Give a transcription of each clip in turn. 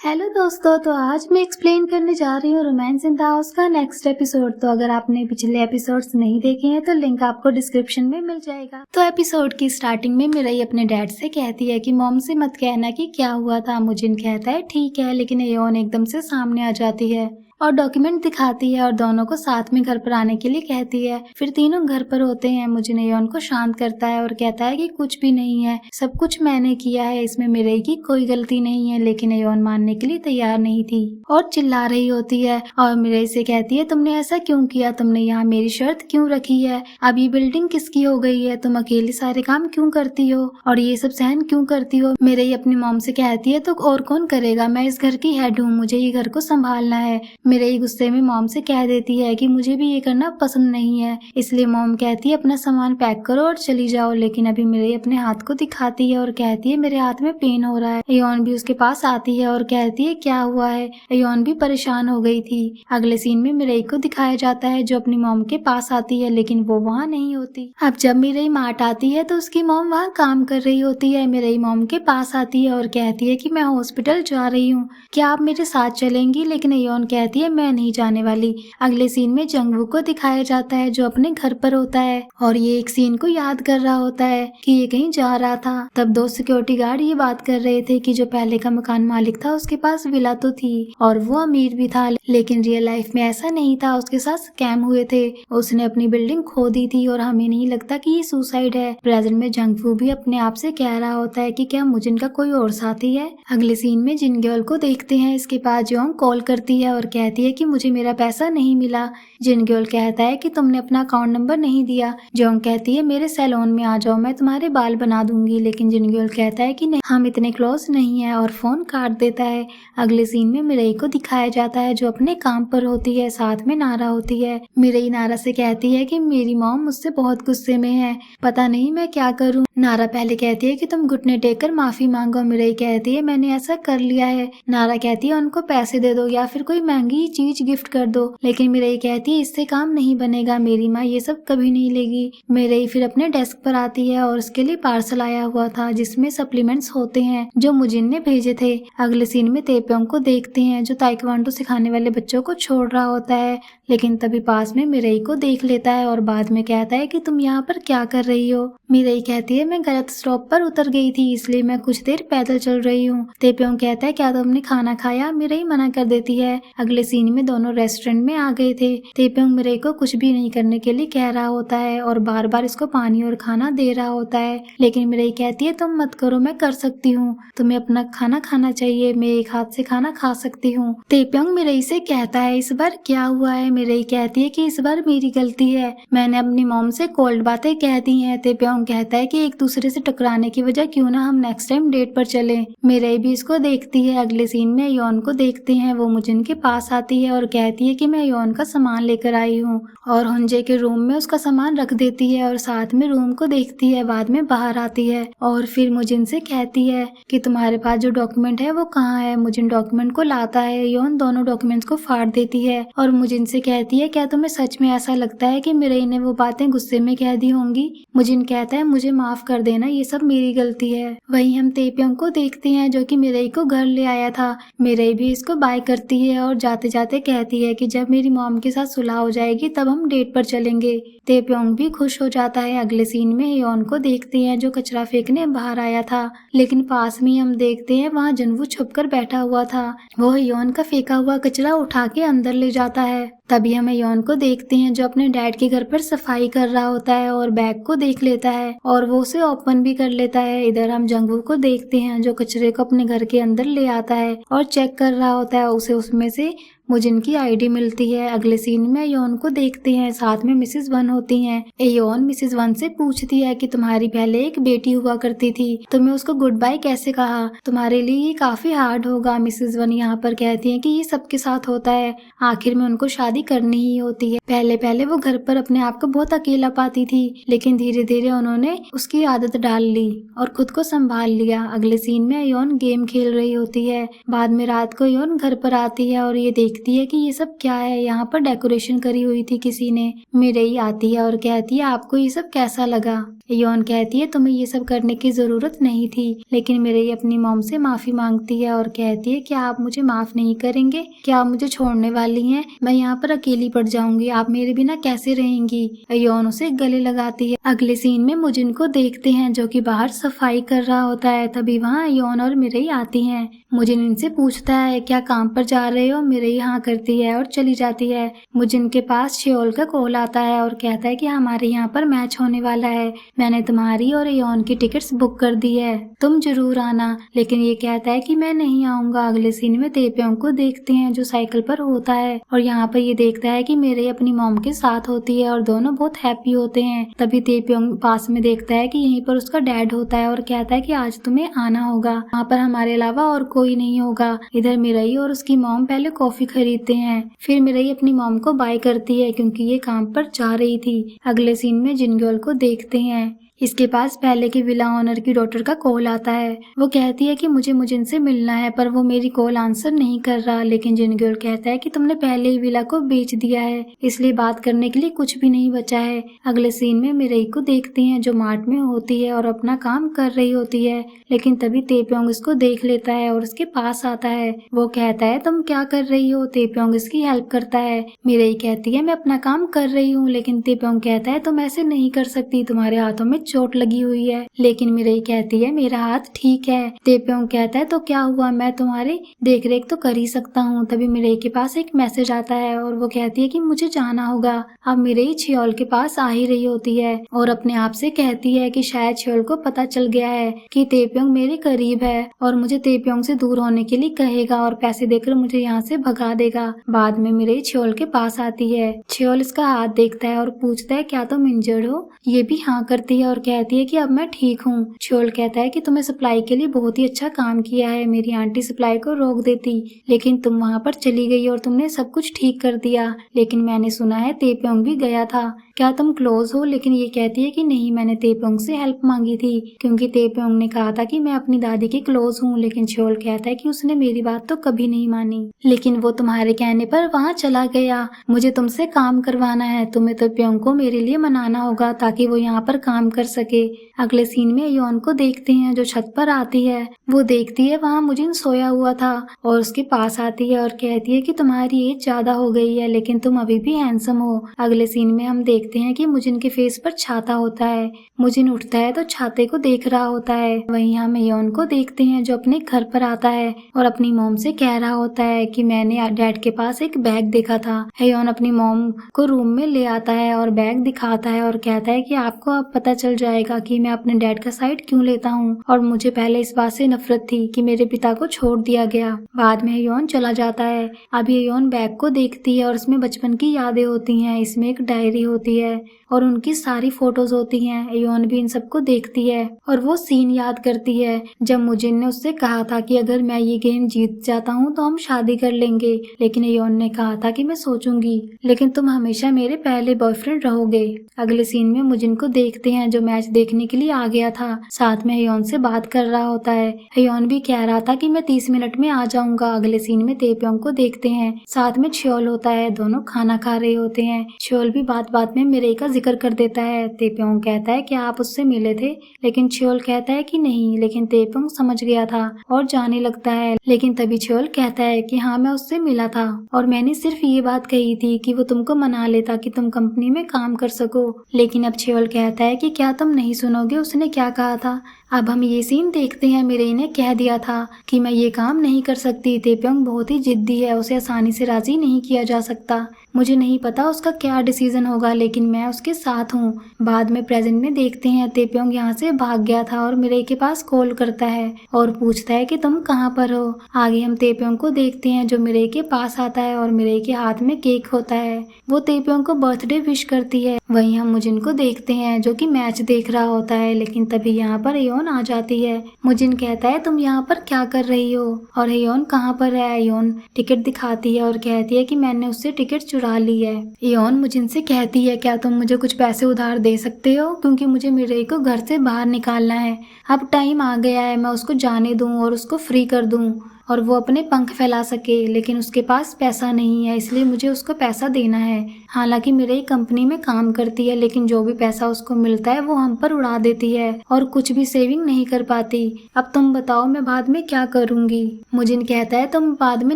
Hello दोस्तों, तो आज मैं एक्सप्लेन करने जा रही हूँ रोमांस इन द हाउस का नेक्स्ट एपिसोड। तो अगर आपने पिछले एपिसोड्स नहीं देखे हैं तो लिंक आपको डिस्क्रिप्शन में मिल जाएगा। तो एपिसोड की स्टार्टिंग में मिराई अपने डैड से कहती है कि मॉम से मत कहना कि क्या हुआ था। मुजिन कहता है ठीक है, लेकिन एयोन एकदम से सामने आ जाती है और डॉक्यूमेंट दिखाती है और दोनों को साथ में घर पर आने के लिए कहती है। फिर तीनों घर पर होते हैं। मुजिन एयोन को शांत करता है और कहता है कि कुछ भी नहीं है, सब कुछ मैंने किया है, इसमें मिराई की कोई गलती नहीं है। लेकिन एयोन मानने के लिए तैयार नहीं थी और चिल्ला रही होती है और मिराई से कहती है तुमने ऐसा क्यों किया, तुमने यहाँ मेरी शर्त क्यों रखी है, अब ये बिल्डिंग किसकी हो गई है, तुम अकेले सारे काम क्यों करती हो और ये सब सहन क्यों करती हो। मिराई अपनी मॉम से कहती है तो और कौन करेगा, मैं इस घर की हेड हूँ, मुझे ये घर को संभालना है। मिराई गुस्से में मॉम से कह देती है कि मुझे भी ये करना पसंद नहीं है। इसलिए मॉम कहती है अपना सामान पैक करो और चली जाओ। लेकिन अभी मिराई अपने हाथ को दिखाती है और कहती है मेरे हाथ में पेन हो रहा है। एयोन भी उसके पास आती है और कहती है क्या हुआ है। एयोन भी परेशान हो गई थी। अगले सीन में मिराई को दिखाया जाता है जो अपनी मॉम के पास आती है, लेकिन वो वहाँ नहीं होती। अब जब मिराई मार्ट आती है तो उसकी मॉम वहाँ काम कर रही होती है। मिराई मॉम के पास आती है और कहती है कि मैं हॉस्पिटल जा रही हूँ, क्या आप मेरे साथ चलेंगी। लेकिन एयोन कहती है मैं नहीं जाने वाली। अगले सीन में जंगवू को दिखाया जाता है जो अपने घर पर होता है और ये एक सीन को याद कर रहा होता है कि ये कहीं जा रहा था। तब दो सिक्योरिटी गार्ड ये बात कर रहे थे कि जो पहले का मकान मालिक था उसके पास विला तो थी और वो अमीर भी था, लेकिन रियल लाइफ में ऐसा नहीं था, उसके साथ स्कैम हुए थे, उसने अपनी बिल्डिंग खो दी थी और हमें नहीं लगता कि ये सुसाइड है। प्रेजेंट में जंगवू भी अपने आप से कह रहा होता है कि क्या मुजिन का कोई और साथी है। अगले सीन में जिन गर्ल को देखते हैं, इसके पास जोंग कॉल करती है और कहती है कि मुझे मेरा पैसा नहीं मिला। जिन गर्ल कहता है कि तुमने अपना अकाउंट नंबर नहीं दिया। जोंग कहती है मेरे सैलून में आ जाओ, मैं तुम्हारे बाल बना दूंगी। लेकिन जिन गर्ल कहता है कि नहीं, हम इतने क्लोज नहीं है और फोन काट देता है। अगले सीन में मिराई को दिखाया जाता है जो अपने काम पर होती है, साथ में नारा होती है। मिराई नारा से कहती है कि मेरी मॉम मुझसे बहुत गुस्से में है, पता नहीं मैं क्या करूं। नारा पहले कहती है कि तुम घुटने टेक कर माफी मांगो। मिराई कहती है मैंने ऐसा कर लिया है। नारा कहती है उनको पैसे दे दो या फिर कोई महंगी चीज गिफ्ट कर दो। लेकिन मिराई कहती है इससे काम नहीं बनेगा, मेरी माँ ये सब कभी नहीं लेगी। मिराई फिर अपने डेस्क पर आती है और उसके लिए पार्सल आया हुआ था जिसमें सप्लीमेंट्स होते हैं जो मुजिन ने भेजे थे। अगले सीन में तेप्योंग को देखते हैं जो ताइक्वांडो सिखाने वाले बच्चों को छोड़ रहा होता है, लेकिन तभी पास में मिराई को देख लेता है और बाद में कहता है कि तुम यहाँ पर क्या कर रही हो। मिराई कहती है मैं गलत स्टॉप पर उतर गई थी, इसलिए मैं कुछ देर पैदल चल रही हूँ। तेप्योंग कहता है क्या तुमने खाना खाया। मिराई मना कर देती है। अगले सीन में दोनों रेस्टोरेंट में आ गए थे। तेप्योंग मिराई को कुछ भी नहीं करने के लिए कह रहा होता है और बार बार इसको पानी और खाना दे रहा होता है, लेकिन मिराई कहती है तुम मत करो, मैं कर सकती हूँ, तुम्हें अपना खाना खाना चाहिए, मैं एक हाथ से खाना खा सकती हूँ। तेप्योंग मिराई से कहता है इस बार क्या हुआ है। मिराई कहती है कि इस बार मेरी गलती है, मैंने अपनी मॉम से कोल्ड बातें कह दी हैं। तेप्योंग कहता है कि एक दूसरे से टकराने की वजह क्यों ना हम नेक्स्ट टाइम डेट पर चले। मिराई भी इसको देखती है। अगले सीन में योन को देखते हैं, वो मुजिन के पास आती है और कहती है कि मैं योन का सामान लेकर आई हूँ और हुंजे के रूम में उसका सामान रख देती है और साथ में रूम को देखती है। बाद में बाहर आती है और फिर मुजिन से कहती है कि तुम्हारे पास जो डॉक्यूमेंट है वो कहाँ है। मुजिन डॉक्यूमेंट को लाता है। योन दोनों डॉक्यूमेंट्स को फाड़ देती है और मुजिन से कहती है क्या तुम्हें सच में ऐसा लगता है कि मिराई ने वो बातें गुस्से में कह दी होंगी। मुजिन कहता है मुझे माफ कर देना, ये सब मेरी गलती है। वहीं हम तेप्योंग को देखते हैं जो कि मिराई को घर ले आया था। मिराई भी इसको बाय करती है और जाते जाते कहती है कि जब मेरी मॉम के साथ सुलह हो जाएगी तब हम डेट पर चलेंगे। तेप्योंग भी खुश हो जाता है। अगले सीन में योन को देखते हैं जो कचरा फेंकने बाहर आया था, लेकिन पास में हम देखते हैं वहाँ जंगवू छुपकर बैठा हुआ था। वो योन का फेंका हुआ कचरा उठा के अंदर ले जाता है। तभी हम योन को देखते हैं जो अपने डैड के घर पर सफाई कर रहा होता है और बैग को देख लेता है और वो उसे ओपन भी कर लेता है। इधर हम जंगवू को देखते हैं जो कचरे को अपने घर के अंदर ले आता है और चेक कर रहा होता है। उसे उसमें से मुजिन की आईडी मिलती है। अगले सीन में योन को देखते हैं, साथ में मिसेस वन होती हैं। योन मिसेस वन से पूछती है कि तुम्हारी पहले एक बेटी हुआ करती थी, तुम्हें उसको गुड बाय कैसे कहा, तुम्हारे लिए ये काफी हार्ड होगा। मिसेस वन यहाँ पर कहती है कि ये सबके साथ होता है, आखिर में उनको शादी करनी ही होती है। पहले पहले वो घर पर अपने आप को बहुत अकेला पाती थी, लेकिन धीरे धीरे उन्होंने उसकी आदत डाल ली और खुद को संभाल लिया। अगले सीन में योन गेम खेल रही होती है। बाद में रात को योन घर पर आती है और ये देख देखती है कि ये सब क्या है, यहाँ पर डेकोरेशन करी हुई थी किसी ने। मिरई आती है और कहती है आपको ये सब कैसा लगा। योन कहती है तुम्हें ये सब करने की जरूरत नहीं थी, लेकिन मिरई अपनी मॉम से माफी मांगती है और कहती है क्या आप मुझे माफ नहीं करेंगे, क्या आप मुझे छोड़ने वाली हैं, मैं यहाँ पर अकेली पड़ जाऊंगी, आप मेरे बिना कैसे रहेंगी। योन उसे गले लगाती है। अगले सीन में मुजिन को देखते हैं जो कि बाहर सफाई कर रहा होता है। तभी वहाँ योन और मिरई आती हैं। मुजिन इनसे पूछता है क्या काम पर जा रहे हो। मिरई हाँ करती है और चली जाती है। मुजिन के पास शियोल का कॉल आता है और कहता है कि हमारे यहाँ पर मैच होने वाला है, मैंने तुम्हारी और योन की टिकट्स बुक कर दी है, तुम जरूर आना। लेकिन ये कहता है कि मैं नहीं आऊंगा। अगले सीन में तेप्योंग को देखते हैं जो साइकिल पर होता है और यहाँ पर ये देखता है कि मिरई अपनी मॉम के साथ होती है और दोनों बहुत हैप्पी होते हैं। तभी तेप्योंग पास में देखता है कि यहीं पर उसका डैड होता है और कहता है कि आज तुम्हें आना होगा, वहाँ पर हमारे अलावा और कोई नहीं होगा। इधर मिरई और उसकी मॉम पहले कॉफी खरीदते हैं, फिर मिरई अपनी मॉम को बाय करती है क्योंकि ये काम पर जा रही थी। अगले सीन में जिनग्योल को देखते हैं। इसके पास पहले की विला ओनर की डॉटर का कॉल आता है। वो कहती है कि मुझे मुजिन से मिलना है, पर वो मेरी कॉल आंसर नहीं कर रहा। लेकिन जिनग्योल कहता है कि तुमने पहले ही विला को बेच दिया है, इसलिए बात करने के लिए कुछ भी नहीं बचा है। अगले सीन में मिरई को देखते हैं जो मार्ट में होती है और अपना काम कर रही होती है। लेकिन तभी तेप्योंग इसको देख लेता है और उसके पास आता है। वो कहता है तुम क्या कर रही हो। तेप्योंग इसकी हेल्प करता है। मिरई कहती है मैं अपना काम कर रही हूँ, लेकिन तेप्योंग कहता है तुम ऐसे नहीं कर सकती, तुम्हारे हाथों में चोट लगी हुई है। लेकिन मिरई कहती है मेरा हाथ ठीक है। तेप्योंग कहता है तो क्या हुआ, मैं तुम्हारी देख रेख तो कर ही सकता हूँ। तभी मिरई के पास एक मैसेज आता है और वो कहती है कि मुझे जाना होगा। अब मिरई छियोल के पास आ ही रही होती है और अपने आप से कहती है कि शायद छियोल को पता चल गया है कि तेप्योंग मेरे करीब है और मुझे तेप्योंग से दूर होने के लिए कहेगा और पैसे देकर मुझे यहाँ से भगा देगा। बाद में मिरई छियोल के पास आती है। छियोल इसका हाथ देखता है और पूछता है क्या तुम इंजर्ड हो। ये भी हाँ करती है और कहती है कि अब मैं ठीक हूँ। छियोल कहता है कि तुमने सप्लाई के लिए बहुत ही अच्छा काम किया है, मेरी आंटी सप्लाई को रोक देती, लेकिन तुम वहाँ पर चली गई और तुमने सब कुछ ठीक कर दिया। लेकिन मैंने सुना है तेप्योंग भी गया था, क्या तुम क्लोज हो। लेकिन ये कहती है कि नहीं, मैंने तेप्योंग से हेल्प मांगी थी क्योंकि तेप्योंग ने कहा था कि मैं अपनी दादी के क्लोज हूँ। लेकिन छियोल कहता है कि उसने मेरी बात तो कभी नहीं मानी, लेकिन वो तुम्हारे कहने पर वहाँ चला गया। मुझे तुमसे काम करवाना है, तुम्हें तेप्योंग को मेरे लिए मनाना होगा ताकि वो यहाँ पर काम कर सके। अगले सीन में योन को देखते हैं जो छत पर आती है। वो देखती है वहाँ मुजिन सोया हुआ था और उसके पास आती है और कहती है कि तुम्हारी एज ज्यादा हो गई है लेकिन तुम अभी भी हैंडसम हो। अगले सीन में हम देखते हैं कि मुजिन के फेस पर छाता होता है। मुजिन उठता है तो छाते को देख रहा होता है। वहीं हम योन को देखते हैं जो अपने घर पर आता है और अपनी मॉम से कह रहा होता है कि मैंने डैड के पास एक बैग देखा था। योन अपनी मॉम को रूम में ले आता है और बैग दिखाता है और कहता है कि आपको अब पता चल जाएगा कि मैं अपने डैड का साइड क्यों लेता हूँ और मुझे पहले इस बात से नफरत थी कि मेरे पिता को छोड़ दिया गया। बाद में योन चला जाता है। अब योन बैग को देखती है और इसमें बचपन की यादें होती हैं। इसमें एक डायरी होती है और उनकी सारी फोटोज होती हैं। योन भी इन सबको देखती है और वो सीन याद करती है जब मुजिन ने उससे कहा था कि अगर मैं ये गेम जीत जाता हूँ तो हम शादी कर लेंगे, लेकिन योन ने कहा था कि मैं सोचूंगी, लेकिन तुम हमेशा मेरे पहले बॉयफ्रेंड रहोगे। अगले सीन में मुजिन को देखते हैं जो मैच देखने के लिए आ गया था, साथ में योन से बात कर रहा होता है। योन भी कह रहा था कि मैं 30 मिनट में आ जाऊंगा। अगले सीन में तेप्योंग को देखते हैं, साथ में छियोल होता है, दोनों खाना खा रहे होते हैं। छियोल भी बात बात में मिरई का जिक्र कर देता है। तेप्योंग कहता है कि आप उससे मिले थे, लेकिन छियोल कहता है कि नहीं, लेकिन तेप्योंग समझ गया था और जाने लगता है। लेकिन तभी छियोल कहता है कि हाँ मैं उससे मिला था और मैंने सिर्फ ये बात कही थी कि वो तुमको मना ले ताकि तुम कंपनी में काम कर सको। लेकिन अब छियोल कहता है कि क्या तुम नहीं सुनोगे उसने क्या कहा था। अब हम ये सीन देखते हैं। मिरई ने कह दिया था कि मैं ये काम नहीं कर सकती। तेप्योंग बहुत ही जिद्दी है, उसे आसानी से राजी नहीं किया जा सकता। मुझे नहीं पता उसका क्या डिसीजन होगा, लेकिन मैं उसके साथ हूँ। बाद में प्रेजेंट में देखते हैं तेप्योंग यहाँ से भाग गया था और मिरई के पास कॉल करता है और पूछता है कि तुम कहाँ पर हो। आगे हम तेप्योंग को देखते हैं जो मिरई के पास आता है और मिरई के हाथ में केक होता है। वो तेप्योंग को बर्थडे विश करती है। वहीं हम मुजिन को देखते हैं जो कि मैच देख रहा होता है। लेकिन तभी यहाँ पर योन आ जाती है। मुजिन कहता है तुम यहाँ पर क्या कर रही हो और योन कहाँ पर है। योन टिकट दिखाती है और कहती है कि मैंने उससे टिकट चुरा ली है। योन मुजिन से कहती है क्या तुम मुझे कुछ पैसे उधार दे सकते हो, क्योंकि मुझे मिरई को घर से बाहर निकालना है। अब टाइम आ गया है, मैं उसको जाने दूं और उसको फ्री कर दूं। और वो अपने पंख फैला सके, लेकिन उसके पास पैसा नहीं है, इसलिए मुझे उसको पैसा देना है। हालांकि मेरी कंपनी में काम करती है, लेकिन जो भी पैसा उसको मिलता है वो हम पर उड़ा देती है और कुछ भी सेविंग नहीं कर पाती। अब तुम बताओ मैं बाद में क्या करूंगी। मुजिन कहता है तुम बाद में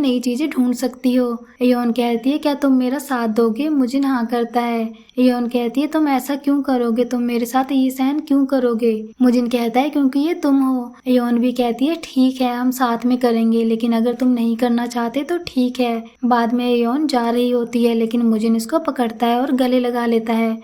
नई चीजें ढूंढ सकती हो। एयोन कहती है क्या तुम मेरा साथ दोगे। मुजिन हाँ करता है। एयोन कहती है तुम ऐसा क्यों करोगे, तुम मेरे साथ ये सहन क्यों करोगे। मुजिन कहता है क्योंकि ये तुम हो। एयोन भी कहती है ठीक है हम साथ में करेंगे, लेकिन अगर तुम नहीं करना चाहते तो ठीक है। बाद में एयोन जा रही होती है, लेकिन मुजिन इसको पकड़ता है और गले लगा लेता है।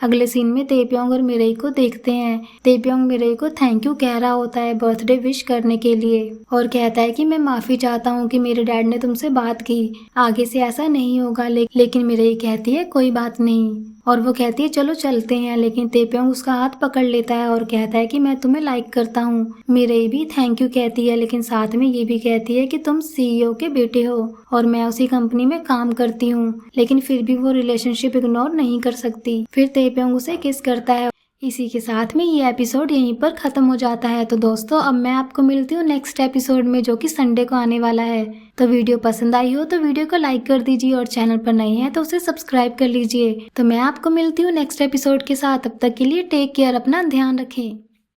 अगले सीन में तेप्योंग और मिरेई को देखते हैं। तेप्योंग मिरेई को थैंक यू कह रहा होता है बर्थडे विश करने के लिए और कहता है कि मैं माफी चाहता हूँ कि मेरे डैड ने तुमसे बात की, आगे से ऐसा नहीं होगा। लेकिन मिरेई कहती है कोई बात नहीं और वो कहती है चलो चलते हैं, लेकिन तेप्योंग उसका हाथ पकड़ लेता है और कहता है कि मैं तुम्हें लाइक करता हूँ। मिरेई भी थैंक यू कहती है, लेकिन साथ में ये भी कहती है कि तुम सीईओ के बेटे हो और मैं उसी कंपनी में काम करती हूँ, लेकिन फिर भी वो रिलेशनशिप इग्नोर नहीं कर सकती। फिर तेप्योंग उसे किस करता है। इसी के साथ में ये एपिसोड यहीं पर खत्म हो जाता है। तो दोस्तों अब मैं आपको मिलती हूँ नेक्स्ट एपिसोड में, जो कि संडे को आने वाला है। तो वीडियो पसंद आई हो तो वीडियो को लाइक कर दीजिए और चैनल पर नए हैं तो उसे सब्सक्राइब कर लीजिए। तो मैं आपको मिलती हूँ नेक्स्ट एपिसोड के साथ। तब तक के लिए टेक केयर, अपना ध्यान रखें।